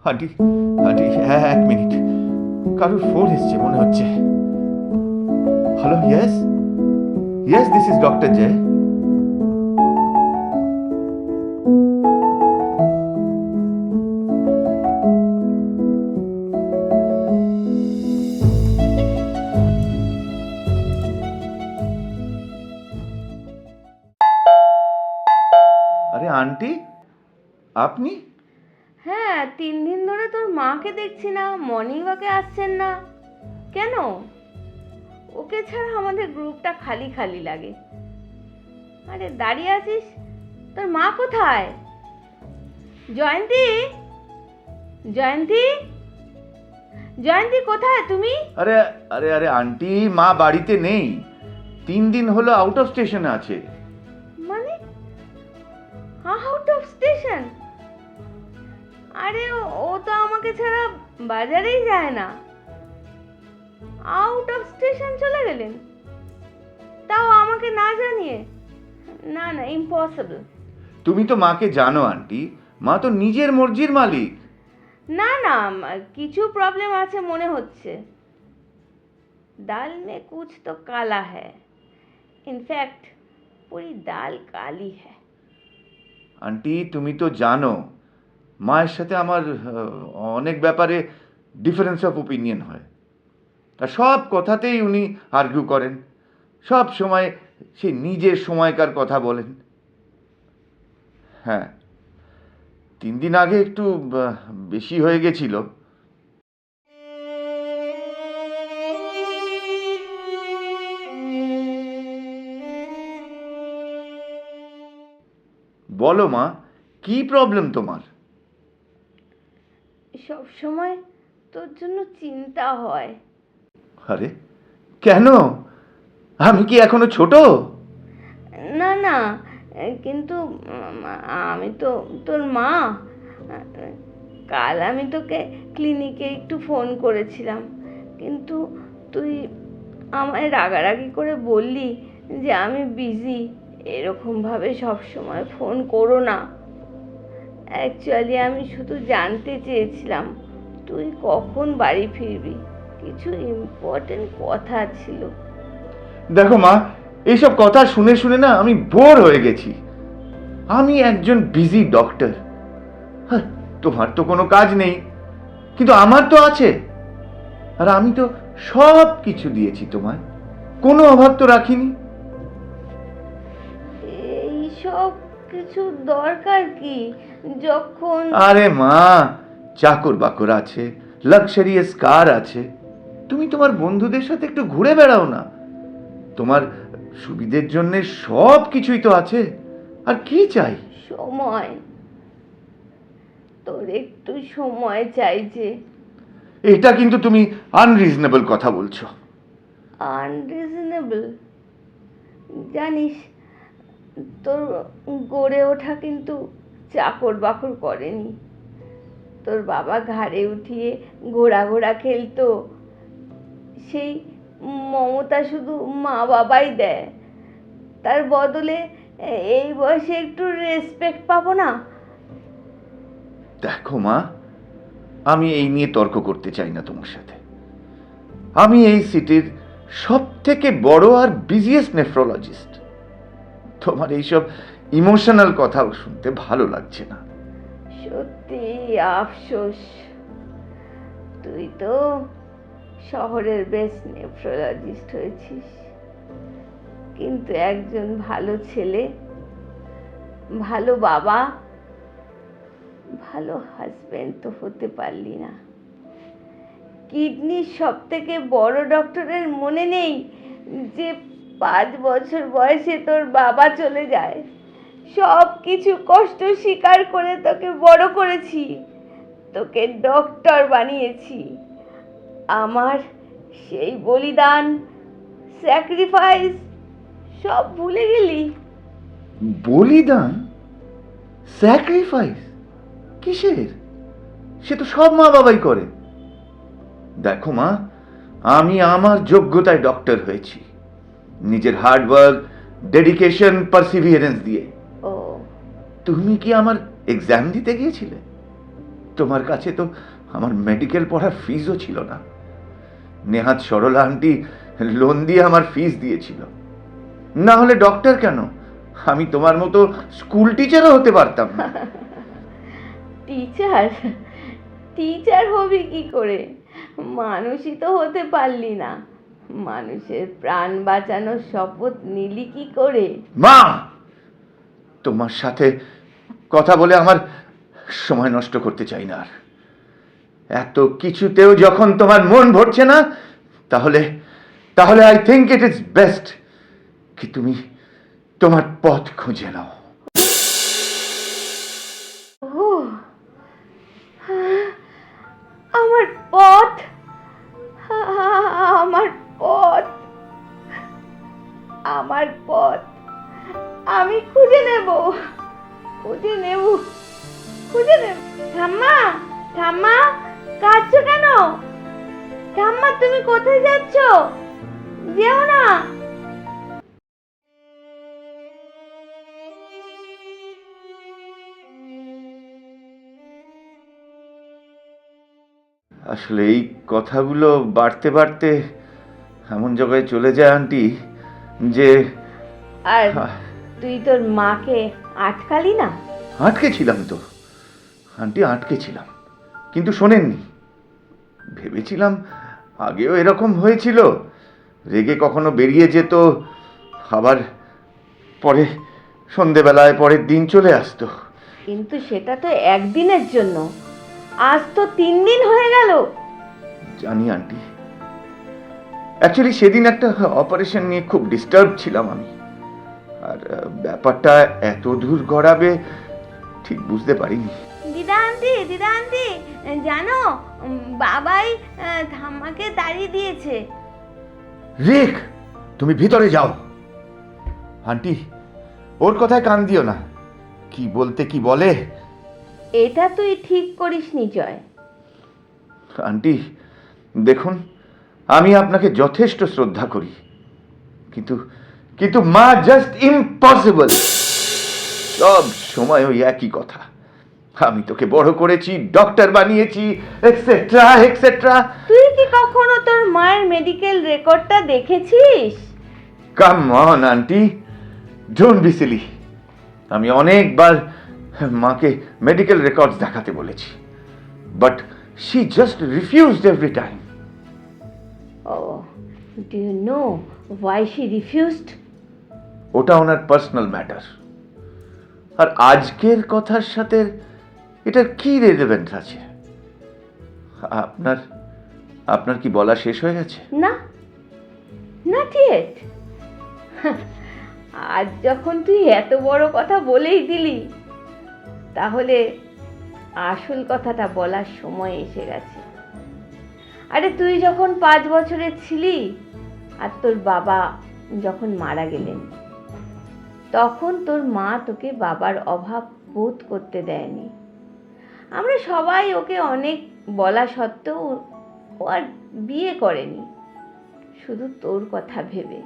Aunty, aunty, হ্যাঁ, এক minute, কারোর ফোন এসছে মনে হচ্ছে। Hello, yes, yes, this is doctor Joy. আরে আন্টি, আপনি? হ্যাঁ, 3 দিন ধরে তোর মাকে দেখছি না, মর্নিং ওয়াকে আসছেন না কেন? ওকে ছাড়া আমাদের গ্রুপটা খালি খালি লাগে। আরে দাঁড়িয়ে আছিস, তোর মা কোথায়? জয়ন্তী, জয়ন্তী, জয়ন্তী কোথায় তুমি? আরে আরে আরে আন্টি, মা বাড়িতে নেই, 3 দিন হলো আউট অফ স্টেশনে আছে। মানে আউট অফ স্টেশন? আরে ও তো আমাকে ছাড়া বাজারেই যায় না। আউট অফ স্টেশন চলে গেলেন, তাও আমাকে না জানিয়ে? না না, ইম্পসিবল। তুমি তো মাকে জানো আন্টি, মা তো নিজের মর্জির মালিক। না না, কিছু প্রবলেম আছে মনে হচ্ছে। दाल में कुछ तो काला है, इनफैक्ट पूरी दाल काली है। আন্টি, তুমি তো জানো মায়ের সাথে আমার অনেক ব্যাপারে ডিফারেন্স অফ ওপিনিয়ন হয়। তা সব কথাতেই উনি আর্গিউ করেন, সব সময় সে নিজের সময়কার কথা বলেন। হ্যাঁ, 3 দিন আগে একটু বেশি হয়ে গেছিল। বলো মা, কি প্রবলেম তোমার? সব সময় তোর জন্য চিন্তা হয়। আরে কেন? আমি কি এখনো ছোট? না না, কিন্তু আমি তো তোর মা। কাল আমি তোকে ক্লিনিকে একটু ফোন করেছিলাম, কিন্তু তুই আমায় রাগারাগি করে বললি যে আমি বিজি, এরকমভাবে সব সময় ফোন করো না। অ্যাকচুয়ালি আমি শুধু জানতে চেয়েছিলাম তুই কখন বাড়ি ফিরবি, কিছু ইম্পর্টেন্ট কথা ছিল। দেখো মা, এইসব কথা শুনে শুনে না আমি বোর হয়ে গেছি। আমি একজন বিজি ডক্টর। হ্যাঁ, তোমার তো কোনো কাজ নেই, কিন্তু আমার তো আছে। আর আমি তো সব কিছু দিয়েছি তোমায়, কোনো অভাব তো রাখিনি। এই সব কিছু দরকার কি যখন? আরে মা, চাকর বাকর আছে, লাক্সারিয়াস কার আছে, তুমি তোমার বন্ধুদের সাথে একটু ঘুরে বেড়াও না। তোমার সুবিধের জন্য সব কিছুই তো আছে, আর কি চাই? সময়, তোর একটু সময় চাই যে। এটা কিন্তু তুমি আনরিজনেবল কথা বলছো। আনরিজনেবল? জানিস, তোর গড়ে ওঠা কিন্তু চাকর বাকর করেনি। তোর বাবা ঘাড়ে উঠিয়ে ঘোড়া ঘোড়া খেলতো, সেই মমতা শুধু মা বাবাই দেয়। তার বদলে এই বয়সে একটু রেসপেক্ট পাবো না? দেখো মা, আমি এই নিয়ে তর্ক করতে চাই না তোমার সাথে। আমি এই সিটির সব থেকে বড় আর বিজিয়েস্ট নেফ্রোলজিস্ট। তোমার এইসব ইমোশনাল কথাও শুনতে ভালো লাগছে না। সত্যি আফসোস, তুই তো শহরের বেস্ট নেফ্রোলজিস্ট হয়েছিস, কিন্তু একজন ভালো ছেলে, ভালো বাবা, ভালো হাজবেন্ড তো হতে পারলি না। কিডনির সব থেকে বড় ডক্টরের মনে নেই যে 5 বছর বয়সে তোর বাবা চলে যায়। সব কিছু কষ্ট স্বীকার করে তোকে বড় করেছি, তোকে ডক্টর বানিয়েছি। আমার সেই বলিদান, স্যাক্রিফাইস সব ভুলে গেলি? বলিদান? স্যাক্রিফাইস? কিসের? সে তো সব মা বাবাই করে। দেখো মা, আমি আমার যোগ্যতায় ডক্টর হয়েছি, নিজের হার্ডওয়ার্ক, ডেডিকেশন, পারসিভিয়ারেন্স দিয়ে। ও, তুমি কি আমার এক্সাম দিতে গিয়েছিলে? তোমার কাছে তো আমার মেডিকেল পড়ার ফিজও ছিল না। নেহাত সরলা আন্টি লোন দিয়ে আমার ফিস দিয়েছিল। না হলে ডক্টর কেন, আমি তোমার মতো স্কুল টিচারও হতে পারতাম না। টিচার টিচার হবি কি করে? মানুষই তো হতে পারলি না। মানুষের প্রাণ বাঁচানোর শপথ নিলি কি করে? মা, তোমার সাথে কথা বলে আমার সময় নষ্ট করতে চাই না আর। এত কিছুতেও যখন তোমার মন ভরছে না, তাহলে তাহলে I think it is best কি তুমি তোমার পথ খুঁজে নাও। ও, আমার পথ, আমার পথ, আমার পথ আমি খুঁজে নেব, খুঁজে নেব, খুঁজে নেব। ঠাম্মা, ঠাম্মা, কাঁদছো কেন? ঠাম্মা, তুমি কোথায় যাচ্ছ? যেও না। আসলে এই কথাগুলো বাড়তে বাড়তে এমন জায়গায় চলে যায় আন্টি যে আর তুই তোর মাকে আটকালি না? আটকে ছিলাম তো আন্টি, আটকে ছিলাম, কিন্তু শোনেননি। ভেবেছিলাম আগেও এরকম হয়েছিল, রেগে কখনো বেরিয়ে যেত, আবার পরে সন্ধেবেলায় পরের দিন চলে আসতো। কিন্তু সেটা তো একদিনের জন্য, আজ তো 3 দিন হয়ে গেল। জানি আন্টি, অ্যাকচুয়ালি সেদিন একটা অপারেশন নিয়ে খুব ডিস্টার্ব ছিলাম আমি, আর ব্যাপারটা এত দূর গড়াবে ঠিক বুঝতে পারিনি। দিদা আন্টি, দিদা আন্টি, জানো বাবাই ঠাম্মাকে তাড়িয়ে দিয়েছে। রেখ, তুমি ভিতরে যাও। আন্টি, ওর কথায় কান দিও না, কি বলতে কি বলে। এটা তুই ঠিক করিসনি জয়। আন্টি দেখুন, আমি আপনাকে যথেষ্ট শ্রদ্ধা করি, কিন্তু কিন্তু মা জাস্ট ইম্পসিবল। সব সময় ওই একই কথা, আমি তোকে বড় করেছি, ডক্টর বানিয়েছি, এক্সেট্রা এক্সেট্রা। তুই কি কখনো তোর মায়ের মেডিকেল রেকর্ডটা দেখেছিস? Come on aunty, don't be silly. আমি অনেকবার মাকে মেডিকেল রেকর্ডস দেখাতে বলেছি, but she just refused every time. Oh, do you know why she refused? ওটা ওনার পার্সোনাল ম্যাটার, আর আজকের কথার সাথে এটার কি রিলেভেন্স আছে? আপনার আপনার কি বলা শেষ হয়ে গেছে? না, not yet. আজ যখন তুই এত বড় কথা বলেই দিলি, তাহলে আসল কথাটা বলার সময় এসে গেছে। আরে তুই যখন 5 বছরের ছিলি আর তোর বাবা যখন মারা গেলেন, তখন তোর মা তোকে বাবার অভাব বোধ করতে দেয়নি। আমরা সবাই ওকে অনেক বলা সত্ত্বেও ও আর বিয়ে করেনি, শুধু তোর কথা ভেবে।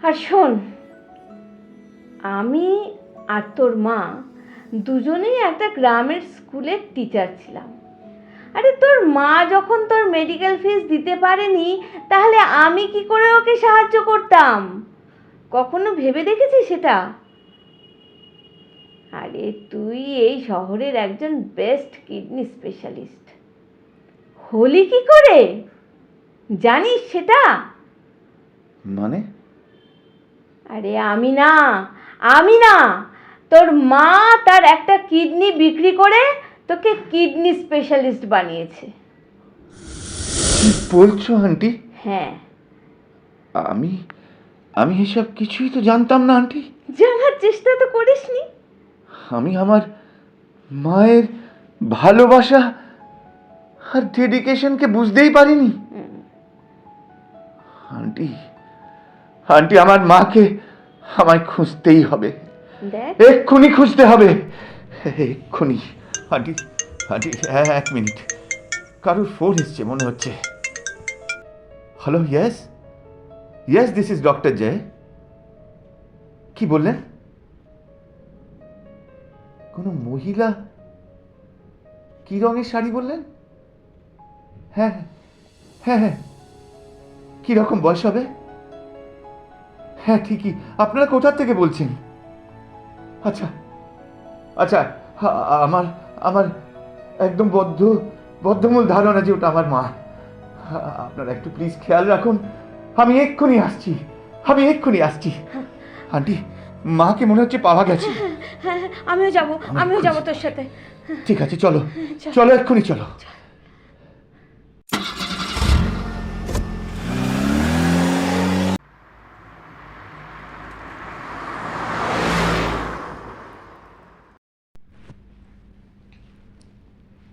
আর শোন, আমি আর তোর মা দুজনেই একটা গ্রামের স্কুলের টিচার ছিলাম। আরে তোর মা যখন তোর মেডিকেল ফিস দিতে পারেনি, তাহলে আমি কি করে ওকে সাহায্য করতাম? কখনো ভেবে দেখেছিস সেটা? আরে তুই এই শহরের একজন বেস্ট কিডনি স্পেশালিস্ট, হলি কি করে? জানিস সেটা? মানে? আরে আমি না, তোর মা তার একটা কিডনি বিক্রি করে তোকে কিডনি স্পেশালিস্ট বানিয়েছে। কি বলছো আন্টি? হ্যাঁ। আমি আমি এসব কিছুই তো জানতাম না আন্টি। জানার চেষ্টা তো করিসনি। আমি আমার মায়ের ভালোবাসা আর ডেডিকেশনকে বুঝতেই পারিনি। আন্টি আন্টি আমার মাকে আমায় খুঁজতেই হবে, দেখ, এক্ষুনি খুঁজতে হবে, এক্ষুনি। আন্টি আন্টি 1 মিনিট, কারোর ফোন এসছে মনে হচ্ছে। Hello, yes yes, this is doctor Joy. কি বললেন? কোনো মহিলা কি রঙের শাড়ি বললেন? হ্যাঁ হ্যাঁ হ্যাঁ, কি রকম বয়স হবে? হ্যাঁ ঠিকই। আপনারা কোথা থেকে বলছেন? আচ্ছা আচ্ছা, আমার আমার একদম বদ্ধমূল ধারণা যে ওটা আমার মা। আপনারা একটু প্লিজ খেয়াল রাখুন। আমি এক্ষুনি আসছি। আন্টি, মাকে মনে হচ্ছে পাওয়া গেছে। হ্যাঁ, আমিও যাব তোর সাথে। ঠিক আছে, চলো চলো, এক্ষুনি চলো।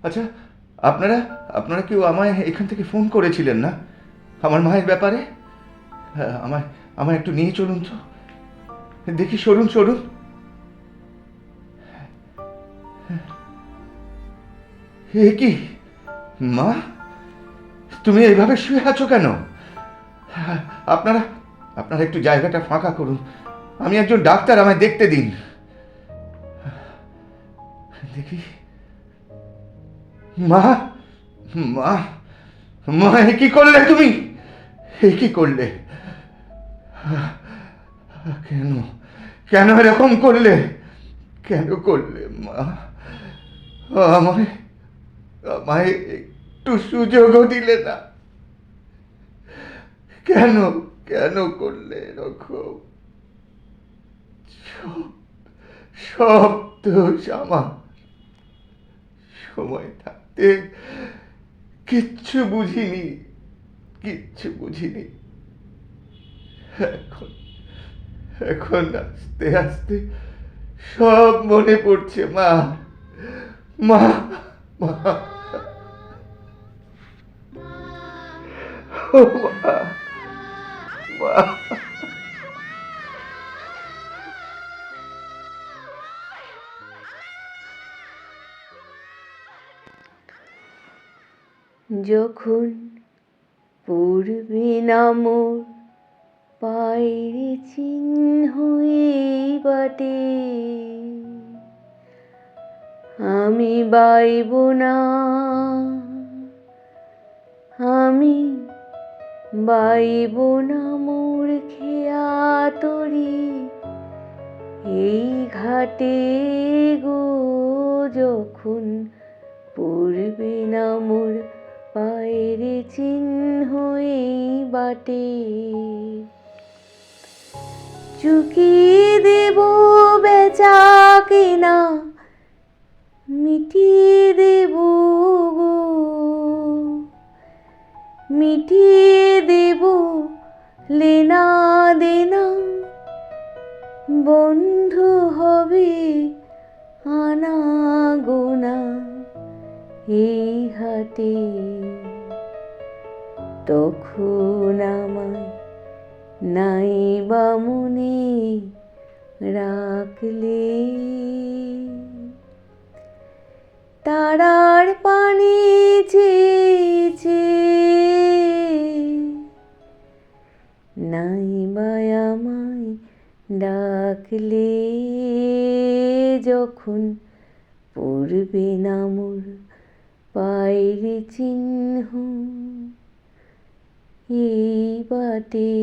আচ্ছা, আপনারা আপনারা কেউ আমায় এখান থেকে ফোন করেছিলেন না আমার মায়ের ব্যাপারে? হ্যাঁ, আমায় একটু নিয়ে চলুন তো দেখি। সরুন। এ কি মা, তুমি এইভাবে শুয়ে আছো কেন? আপনারা আপনারা একটু জায়গাটা ফাঁকা করুন। আমি একজন ডাক্তার, আমায় দেখতে দিন। দেখি। মা মা মা, এ কি করলে তুমি? এ কি করলে? কেন কেন এরকম করলে? কেন করলে মা? আমায় আমায় একটু সুযোগও দিলে না? কেন কেন করলে এরকম? সব দোষ আমার। সময় থাকতে কিচ্ছু বুঝিনি। এখন এখন আস্তে আস্তে সব মনে পড়ছে মা। মা মা ও মা মা। যখন পড়বে না মোর পায়ের চিহ্ন এই বাটে, আমি বাইব না, আমি বাইব না মোর খেয়া তরি এই ঘাটে গো। যখন পড়বে না মোর পায়ের চিহ্ন এই বাটে, চুকিয়ে দেব বেচা কেনা, মিটিয়ে দেব গো, মিটিয়ে দেব লেনা দেনা, বন্ধ হবে আনা গোনা এই হাটে। তখন আমায় নাই বা মনে রাখলে, তারার পানে চেয়েছে নাই বা আমায় ডাকলে। যখন পড়বে না মোর পায়ের চিহ্ন এই বাটে।